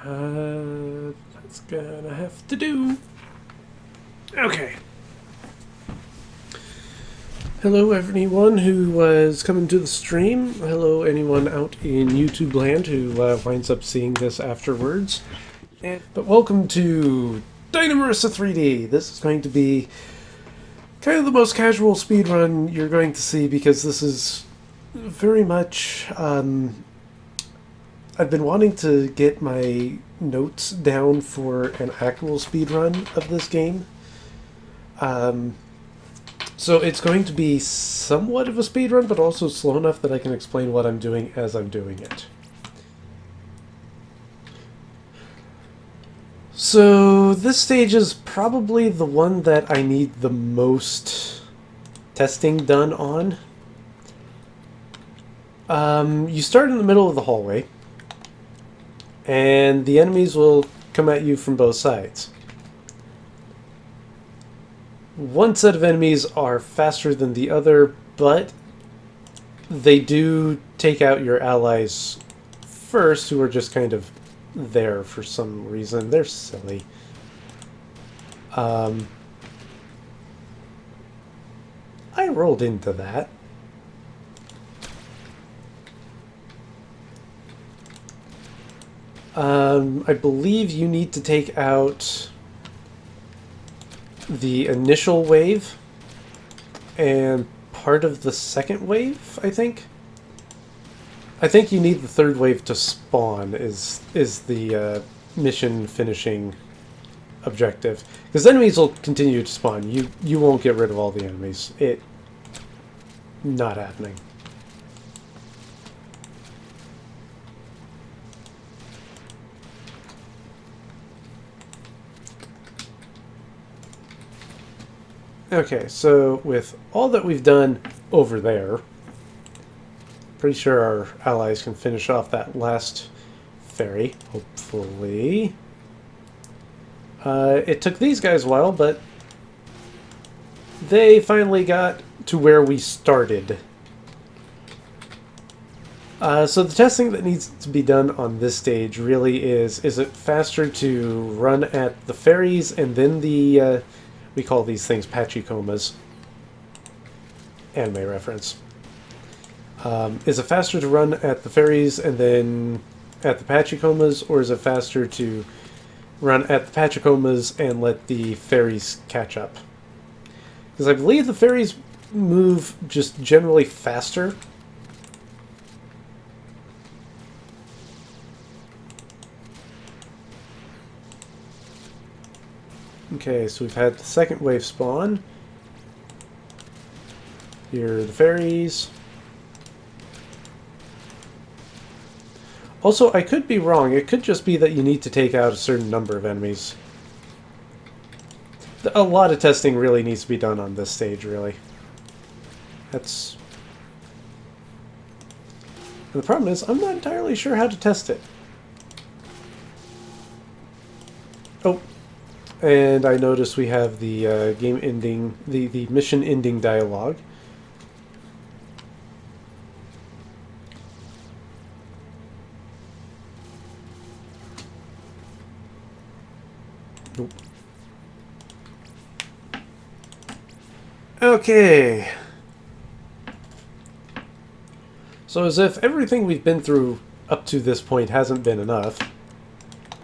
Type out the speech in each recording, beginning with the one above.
That's gonna have to do. Okay. Hello, everyone who was coming to the stream. Hello, anyone out in YouTube land who winds up seeing this afterwards. But welcome to DynaMarisa 3D. This is going to be kind of the most casual speedrun you're going to see because this is very much... I've been wanting to get my notes down for an actual speedrun of this game. So it's going to be somewhat of a speedrun, but also slow enough that I can explain what I'm doing as I'm doing it. So this stage is probably the one that I need the most testing done on. You start in the middle of the hallway, and the enemies will come at you from both sides. One set of enemies are faster than the other, but they do take out your allies first, who are just kind of there for some reason. They're silly. I rolled into that. I believe you need to take out the initial wave and part of the second wave, I think. I think you need the third wave to spawn is the mission finishing objective. Because enemies will continue to spawn. You won't get rid of all the enemies. Not happening. Okay, so with all that we've done over there, pretty sure our allies can finish off that last ferry, hopefully. It took these guys a while, but they finally got to where we started. So the testing that needs to be done on this stage really is it faster to run at the ferries and then the... we call these things patchy comas. Anime reference. Is it faster to run at the ferries and then at the patchy comas, or is it faster to run at the patchy comas and let the ferries catch up? Because I believe the ferries move just generally faster. Okay, so we've had the second wave spawn. Here are the ferries. Also, I could be wrong. It could just be that you need to take out a certain number of enemies. A lot of testing really needs to be done on this stage, really. That's... And the problem is, I'm not entirely sure how to test it. Oh. And I notice we have the game ending, the mission ending dialogue. Nope. Okay. So as if everything we've been through up to this point hasn't been enough,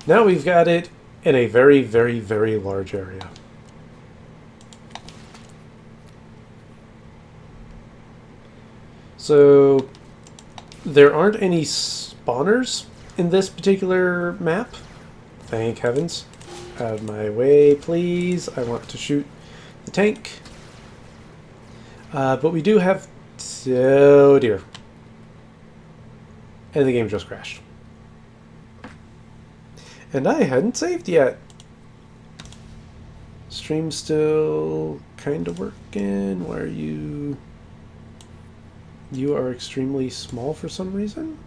now we've got it in a very, very, very large area. So there aren't any spawners in this particular map. Thank heavens. Out of my way, please. I want to shoot the tank. But we do have... Oh dear. And the game just crashed. And I hadn't saved yet. Stream's still kind of working. Why are you... You are extremely small for some reason?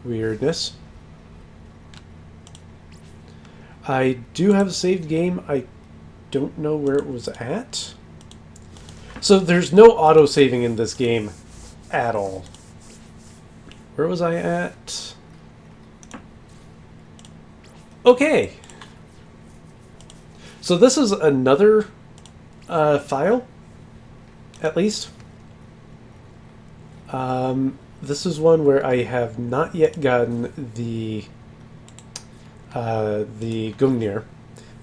Weirdness. I do have a saved game. I don't know where it was at. So there's no auto-saving in this game at all. Where was I at? Okay. So this is another file, at least. This is one where I have not yet gotten the Gungnir,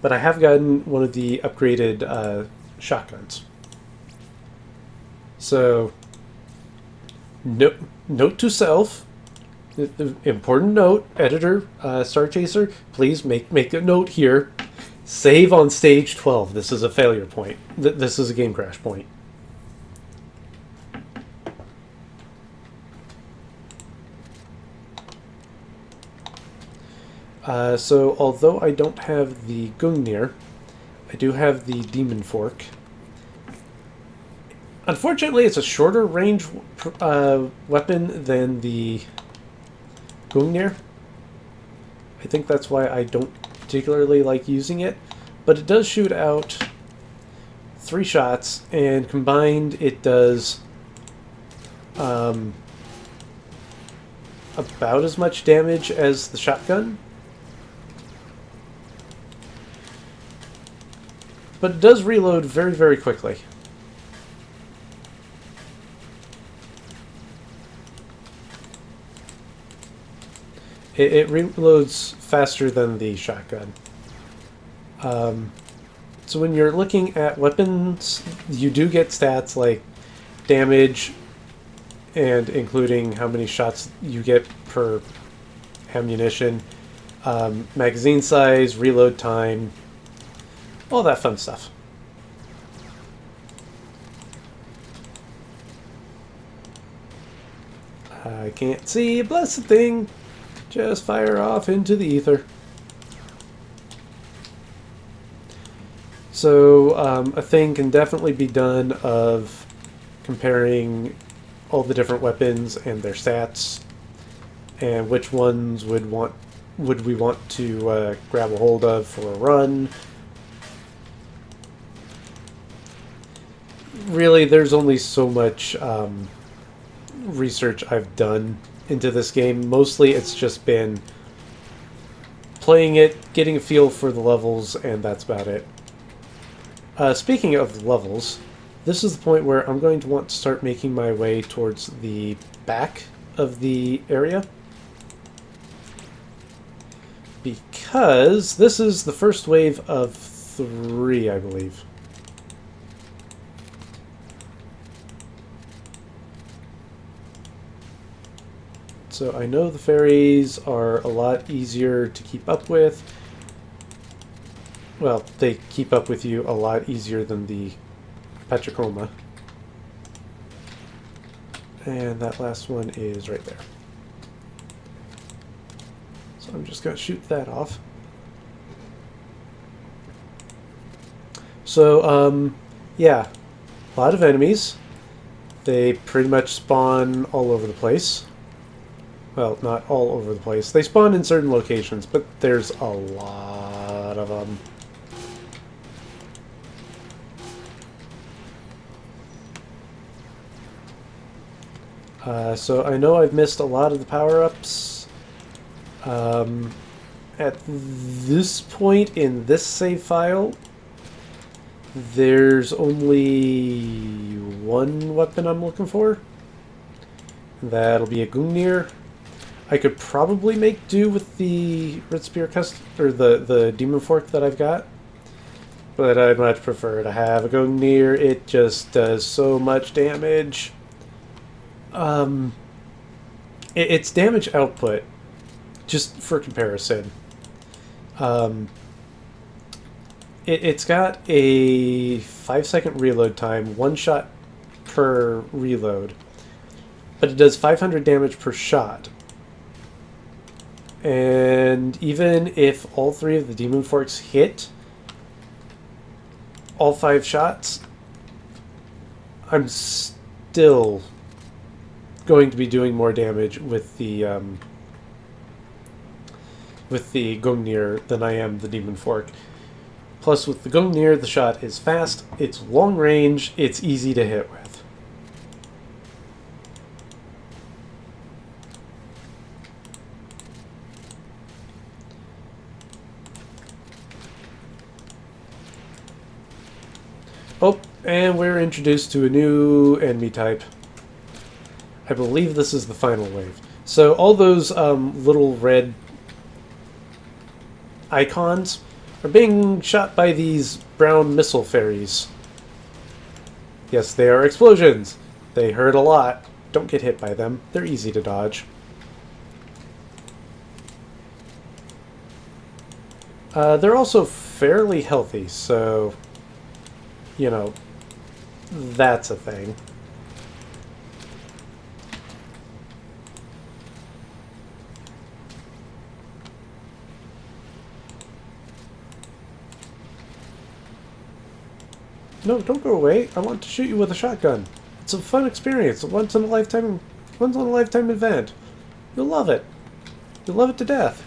but I have gotten one of the upgraded shotguns. So, note to self, the important note, editor, Star Chaser, please make a note here. Save on stage 12. This is a failure point. This is a game crash point. So, although I don't have the Gungnir, I do have the Demon Fork. Unfortunately, it's a shorter range weapon than the Gungnir. I think that's why I don't particularly like using it, but it does shoot out 3 shots, and combined it does about as much damage as the shotgun. But it does reload very, very quickly. It reloads faster than the shotgun. So when you're looking at weapons, you do get stats like damage, and including how many shots you get per ammunition, magazine size, reload time, all that fun stuff. I can't see a blessed thing. Just fire off into the ether. So a thing can definitely be done of comparing all the different weapons and their stats, and which ones would we want to grab a hold of for a run. Really, there's only so much research I've done into this game. Mostly it's just been playing it, getting a feel for the levels, and that's about it. Speaking of levels, this is the point where I'm going to want to start making my way towards the back of the area, because this is the first wave of 3, I believe. So I know the fairies are a lot easier to keep up with. Well, they keep up with you a lot easier than the Cona. And that last one is right there. So I'm just going to shoot that off. So, yeah, a lot of enemies. They pretty much spawn all over the place. Well, not all over the place. They spawn in certain locations, but there's a lot of them. So I know I've missed a lot of the power-ups. At this point in this save file, there's only one weapon I'm looking for. That'll be a Gungnir. I could probably make do with the Red Spear or the Demon Fork that I've got, but I'd much prefer to have a Gungnir. It just does so much damage. Its damage output, just for comparison, it's got a 5-second reload time, 1 shot per reload, but it does 500 damage per shot. And even if all 3 of the Demon Forks hit all 5 shots, I'm still going to be doing more damage with the Gungnir than I am the Demon Fork. Plus, with the Gungnir, the shot is fast, it's long range, it's easy to hit with. Oh, and we're introduced to a new enemy type. I believe this is the final wave. So all those little red icons are being shot by these brown missile fairies. Yes, they are explosions. They hurt a lot. Don't get hit by them. They're easy to dodge. They're also fairly healthy, so, you know, that's a thing. No, don't go away. I want to shoot you with a shotgun. It's a fun experience. A once in a lifetime event. You'll love it. You'll love it to death.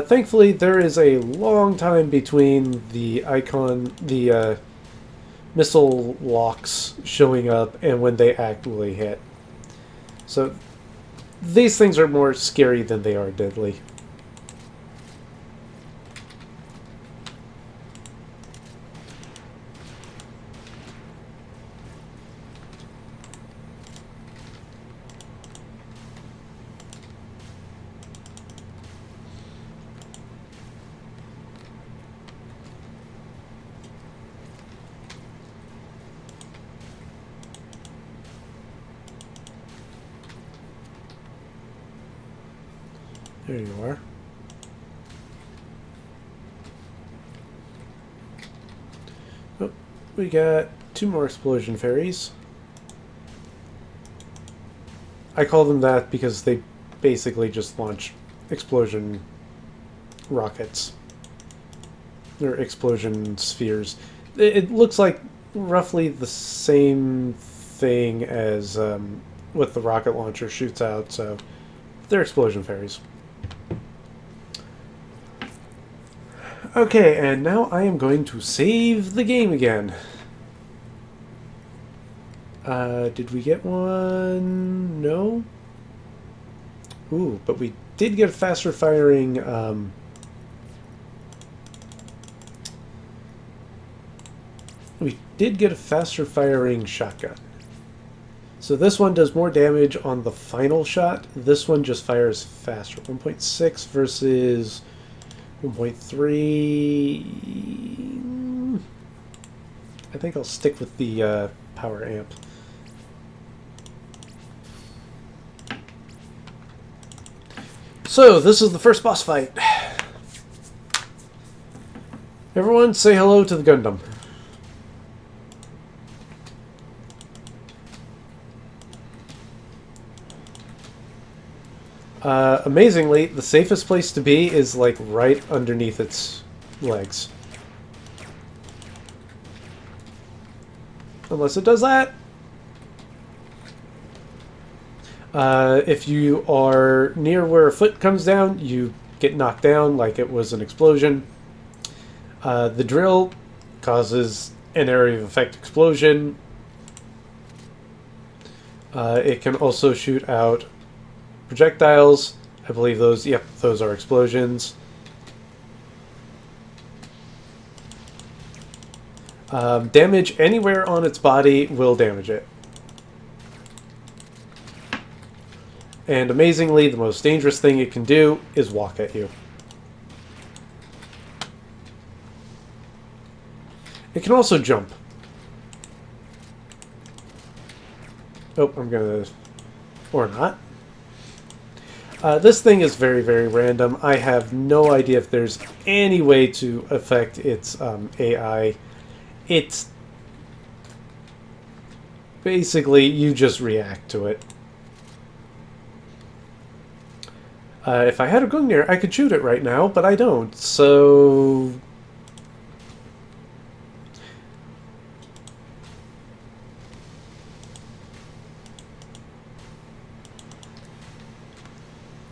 Thankfully, there is a long time between the missile locks showing up and when they actually hit. So these things are more scary than they are deadly. There you are. Oh, we got 2 more explosion fairies. I call them that because they basically just launch explosion rockets. Or explosion spheres. It looks like roughly the same thing as what the rocket launcher shoots out, so they're explosion fairies. Okay, and now I am going to save the game again. Did we get one? No? Ooh, but we did get a faster firing, shotgun. So this one does more damage on the final shot. This one just fires faster. 1.6 versus 1.3. I think I'll stick with the power amp. So, this is the first boss fight. Everyone say hello to the Gundam. Amazingly, the safest place to be is like right underneath its legs. Unless it does that. If you are near where a foot comes down, you get knocked down like it was an explosion. The drill causes an area of effect explosion. It can also shoot out projectiles. I believe those, yep, those are explosions. Damage anywhere on its body will damage it. And amazingly, the most dangerous thing it can do is walk at you. It can also jump. Oh, I'm gonna... or not. This thing is very, very random. I have no idea if there's any way to affect its AI. It's... basically, you just react to it. If I had a Gungnir, I could shoot it right now, but I don't, so...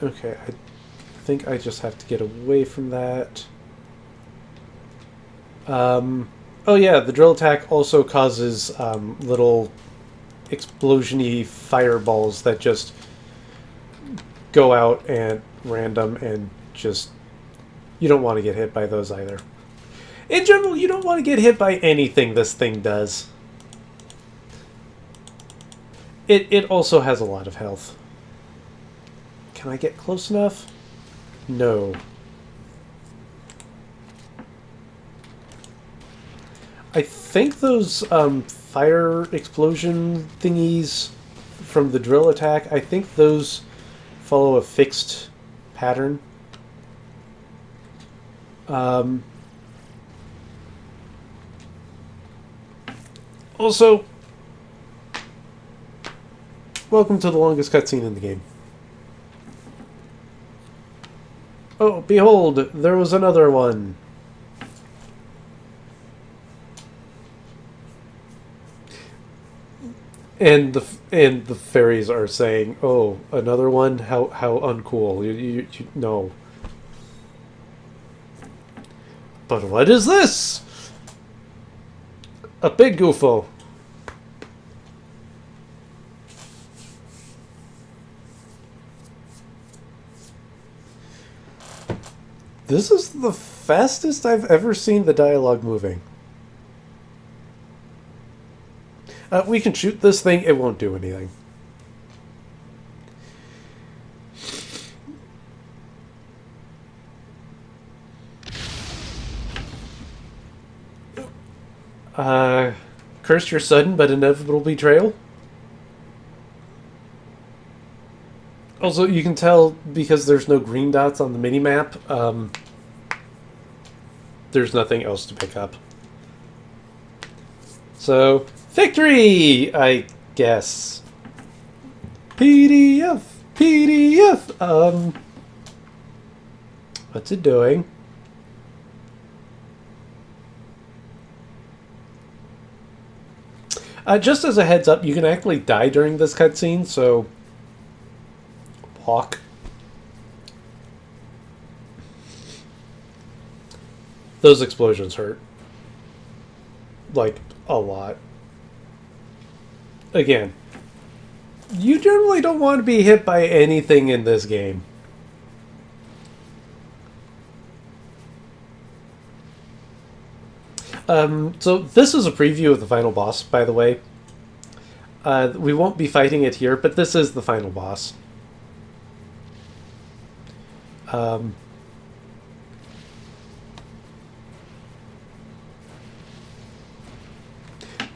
Okay, I think I just have to get away from that. Oh yeah, the drill attack also causes little explosion-y fireballs that just go out at random and just... You don't want to get hit by those either. In general, you don't want to get hit by anything this thing does. It also has a lot of health. Can I get close enough? No. I think those fire explosion thingies from the drill attack, I think those follow a fixed pattern. Also, welcome to the longest cutscene in the game. Oh, behold, there was another one. And the fairies are saying, "Oh, another one? How uncool! You no." But what is this? A big goofo. This is the fastest I've ever seen the dialogue moving. We can shoot this thing, it won't do anything. Curse your sudden but inevitable betrayal? Also, you can tell, because there's no green dots on the mini-map, there's nothing else to pick up. So, victory, I guess. PDF, PDF, what's it doing? Just as a heads up, you can actually die during this cutscene, so... Walk. Those explosions hurt. Like, a lot. Again, you generally don't want to be hit by anything in this game. So this is a preview of the final boss, by the way. We won't be fighting it here, but this is the final boss.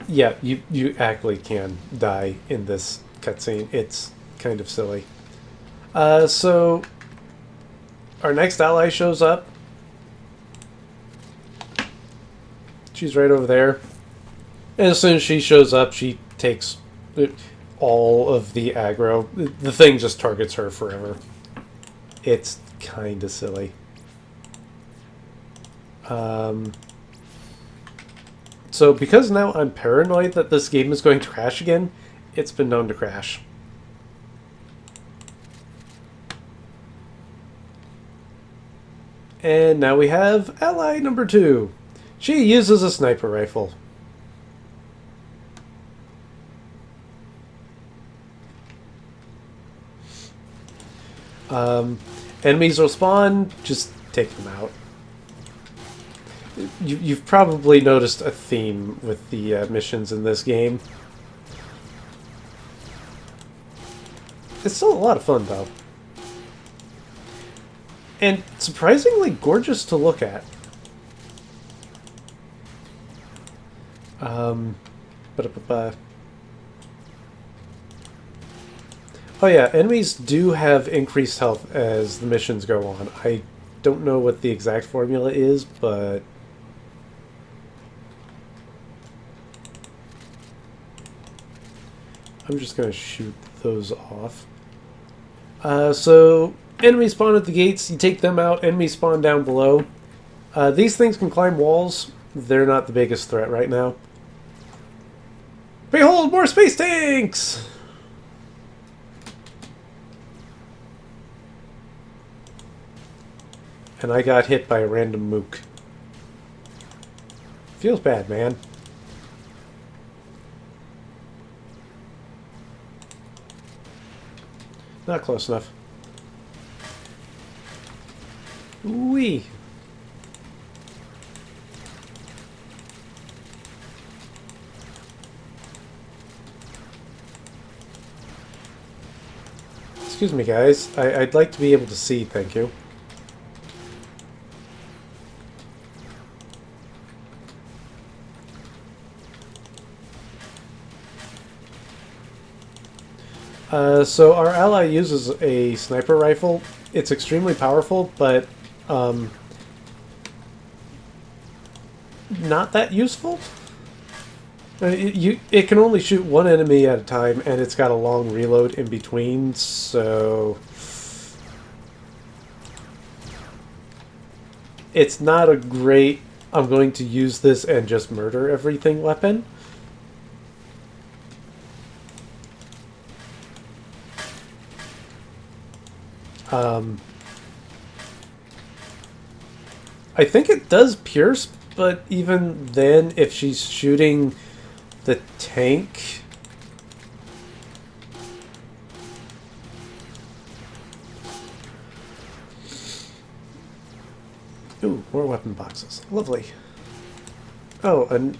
Yeah, you actually can die in this cutscene. It's kind of silly. So our next ally shows up. She's right over there. And as soon as she shows up, she takes all of the aggro. The thing just targets her forever. It's kind of silly. So because now I'm paranoid that this game is going to crash again, it's been known to crash. And now we have ally number 2. She uses a sniper rifle. Enemies will spawn, just take them out. You've probably noticed a theme with the missions in this game. It's still a lot of fun, though. And surprisingly gorgeous to look at. Oh yeah, enemies do have increased health as the missions go on. I don't know what the exact formula is, but... I'm just going to shoot those off. So, enemies spawn at the gates, you take them out, enemies spawn down below. These things can climb walls. They're not the biggest threat right now. Behold, more space tanks! And I got hit by a random mook. Feels bad, man. Not close enough. Wee. Excuse me, guys. I'd like to be able to see, thank you. So our ally uses a sniper rifle. It's extremely powerful, but not that useful. It can only shoot one enemy at a time, and it's got a long reload in between, so it's not a great I'm going to use this and just murder everything weapon. I think it does pierce, but even then, if she's shooting the tank... Ooh, more weapon boxes. Lovely. Oh, and...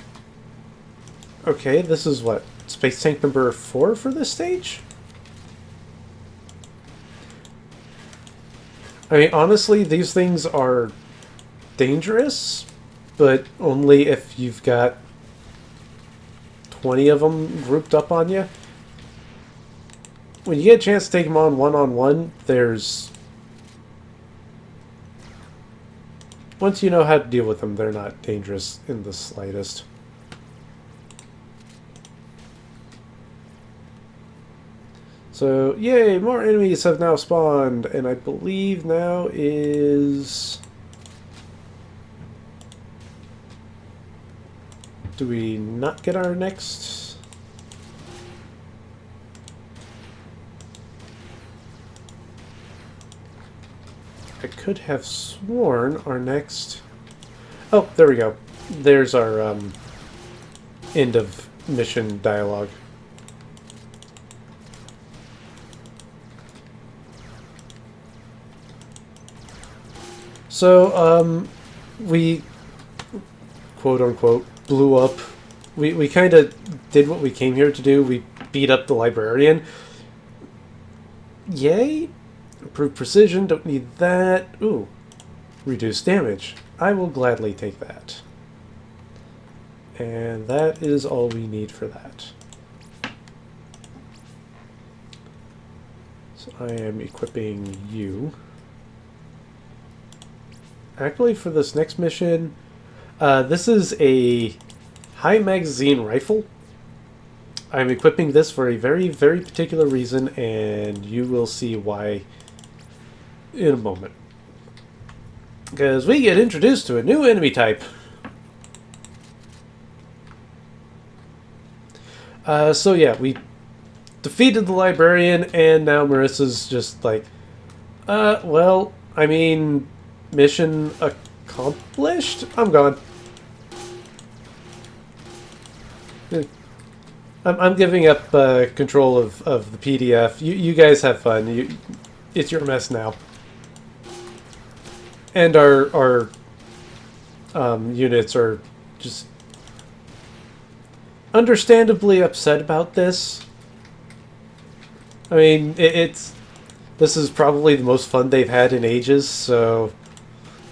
Okay, this is what? Space tank number 4 for this stage? I mean, honestly, these things are dangerous, but only if you've got 20 of them grouped up on you. When you get a chance to take them on one-on-one, there's... Once you know how to deal with them, they're not dangerous in the slightest. So, yay, more enemies have now spawned, and I believe now is... Do we not get our next? I could have sworn our next... Oh, there we go. There's our end of mission dialogue. So, we, quote-unquote, blew up. We kind of did what we came here to do. We beat up the librarian. Yay! Improved precision, don't need that. Ooh, reduced damage. I will gladly take that. And that is all we need for that. So I am equipping you. Actually, for this next mission, this is a high magazine rifle. I'm equipping this for a very, very particular reason, and you will see why in a moment. Because we get introduced to a new enemy type. So yeah, we defeated the librarian, and now Marissa's just like, well, I mean... Mission accomplished? I'm gone. I'm giving up control of the PDF. You guys have fun. It's your mess now. And our units are just understandably upset about this. I mean, this is probably the most fun they've had in ages, so...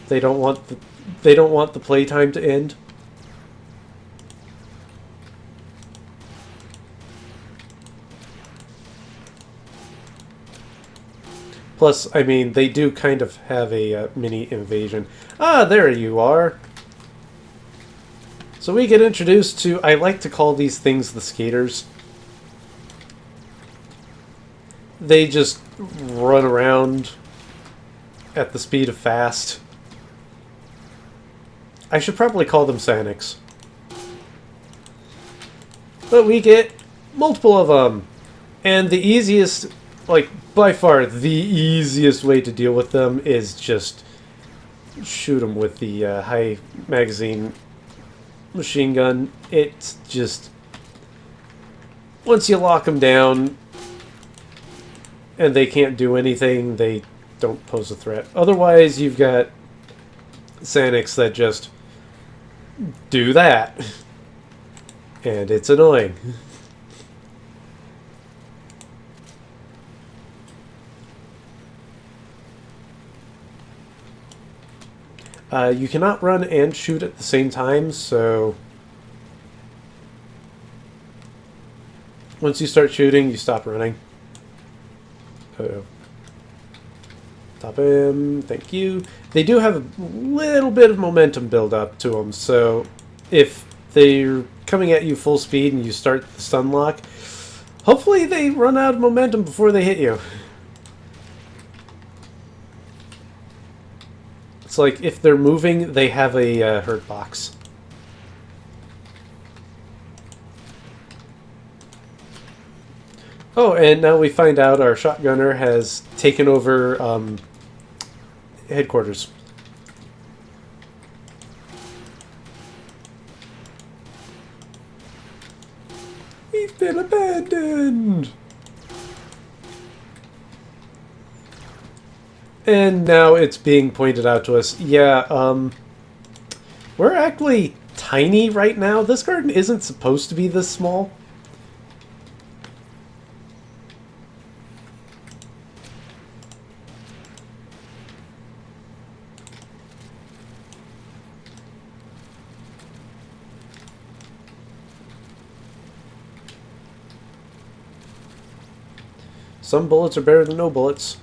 They don't want the playtime to end. Plus, I mean, they do kind of have a mini invasion. Ah, there you are. So we get introduced to, I like to call these things the skaters. They just run around at the speed of fast. I should probably call them Sanics. But we get multiple of them. And the easiest, like, by far the easiest way to deal with them is just shoot them with the high magazine machine gun. It's just... Once you lock them down and they can't do anything, they don't pose a threat. Otherwise, you've got Sanics that just do that. And it's annoying. You cannot run and shoot at the same time, so once you start shooting, you stop running. Uh-oh. Stop him. Thank you. They do have a little bit of momentum build up to them, so if they're coming at you full speed and you start the stun lock, hopefully they run out of momentum before they hit you. It's like if they're moving, they have a hurt box. Oh, and now we find out our shotgunner has taken over headquarters. We've been abandoned! And now it's being pointed out to us. Yeah, we're actually tiny right now. This garden isn't supposed to be this small. Some bullets are better than no bullets.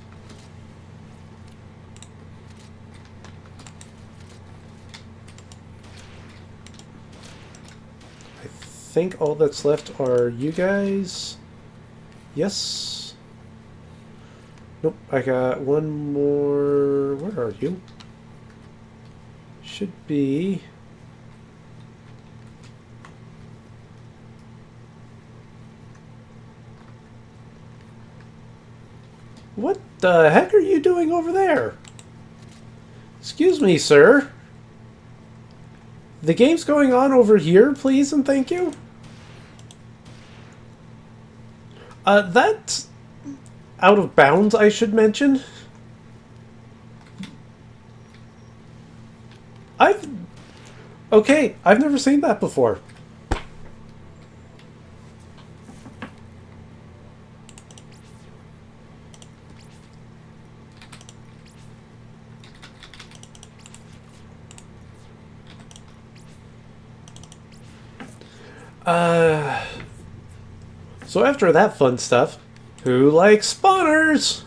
I think all that's left are you guys. Yes. Nope, I got one more. Where are you? Should be... What the heck are you doing over there? Excuse me, sir. The game's going on over here, please and thank you. That's out of bounds, I should mention. Okay, I've never seen that before. So after that fun stuff, who likes spawners?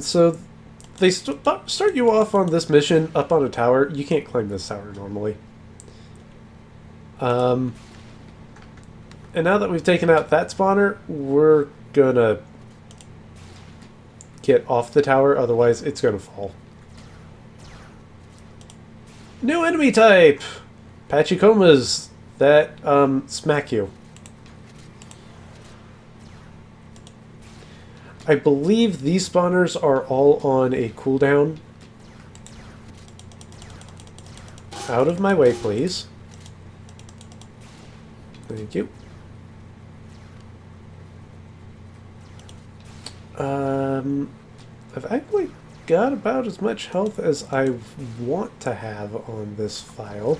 So they start you off on this mission up on a tower. You can't climb this tower normally. And now that we've taken out that spawner, we're gonna get off the tower, otherwise it's gonna fall. New enemy type! Pachycomas that smack you. I believe these spawners are all on a cooldown. Out of my way, please. Thank you. I've actually got about as much health as I want to have on this file.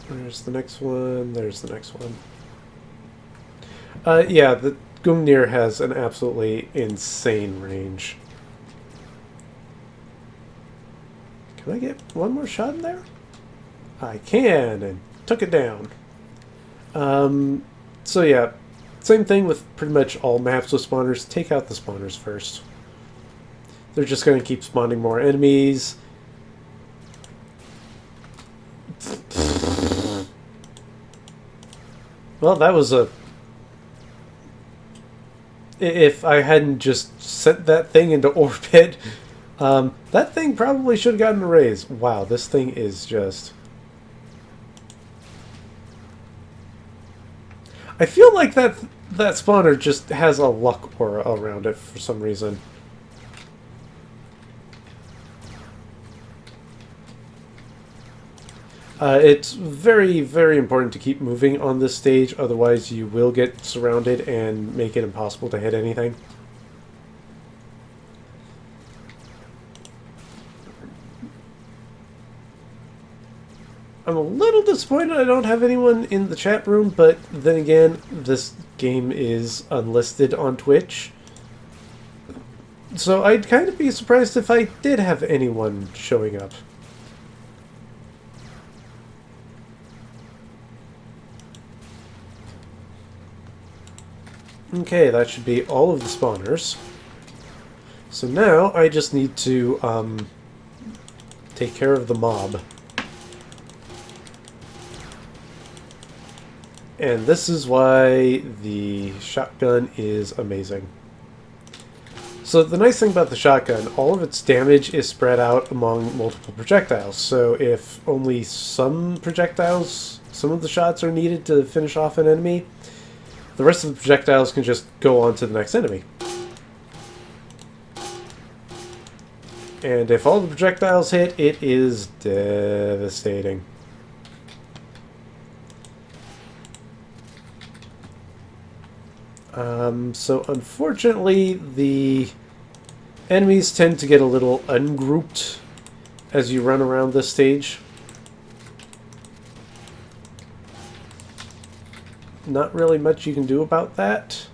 There's the next one, there's the next one. Yeah, the Gungnir has an absolutely insane range. Can I get one more shot in there? I can, and took it down. So yeah, same thing with pretty much all maps with spawners. Take out the spawners first. They're just going to keep spawning more enemies. Well, that was a... If I hadn't just sent that thing into orbit, that thing probably should have gotten a raise. Wow, this thing is just... I feel like that spawner just has a luck aura around it for some reason. It's very, very important to keep moving on this stage, otherwise you will get surrounded and make it impossible to hit anything. I'm a little disappointed I don't have anyone in the chat room, but then again, this game is unlisted on Twitch. So I'd kind of be surprised if I did have anyone showing up. Okay, that should be all of the spawners. So now I just need to take care of the mob. And this is why the shotgun is amazing. So the nice thing about the shotgun, all of its damage is spread out among multiple projectiles. So if only some projectiles, some of the shots are needed to finish off an enemy, the rest of the projectiles can just go on to the next enemy. And if all the projectiles hit, it is devastating. So unfortunately, the enemies tend to get a little ungrouped as you run around this stage. Not really much you can do about that.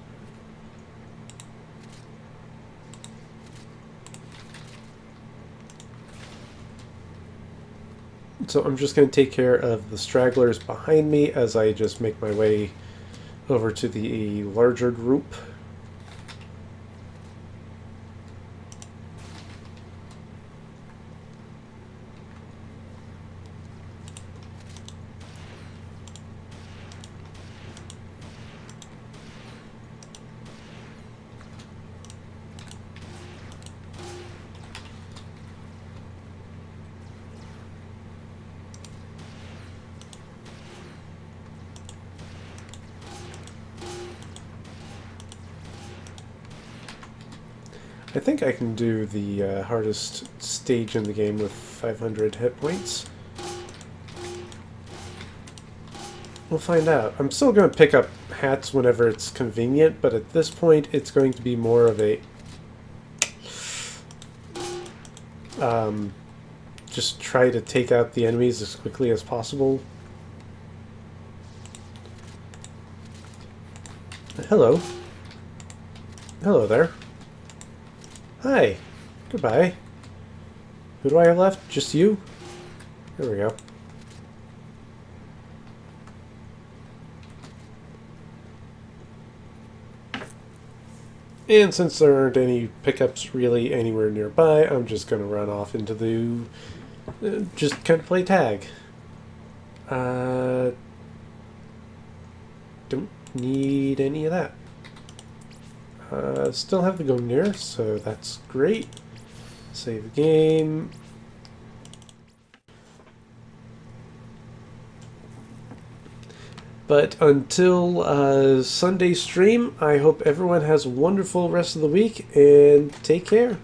So I'm just going to take care of the stragglers behind me as I just make my way over to the larger group. I think I can do the hardest stage in the game with 500 hit points. We'll find out. I'm still going to pick up hats whenever it's convenient, but at this point it's going to be more of a just try to take out the enemies as quickly as possible. Hello. Hello there. Hi. Goodbye. Who do I have left? Just you? There we go. And since there aren't any pickups really anywhere nearby, I'm just going to run off into the... just kind of play tag. Don't need any of that. Still have to go near, so that's great. Save the game. But until Sunday stream, I hope everyone has a wonderful rest of the week, and take care.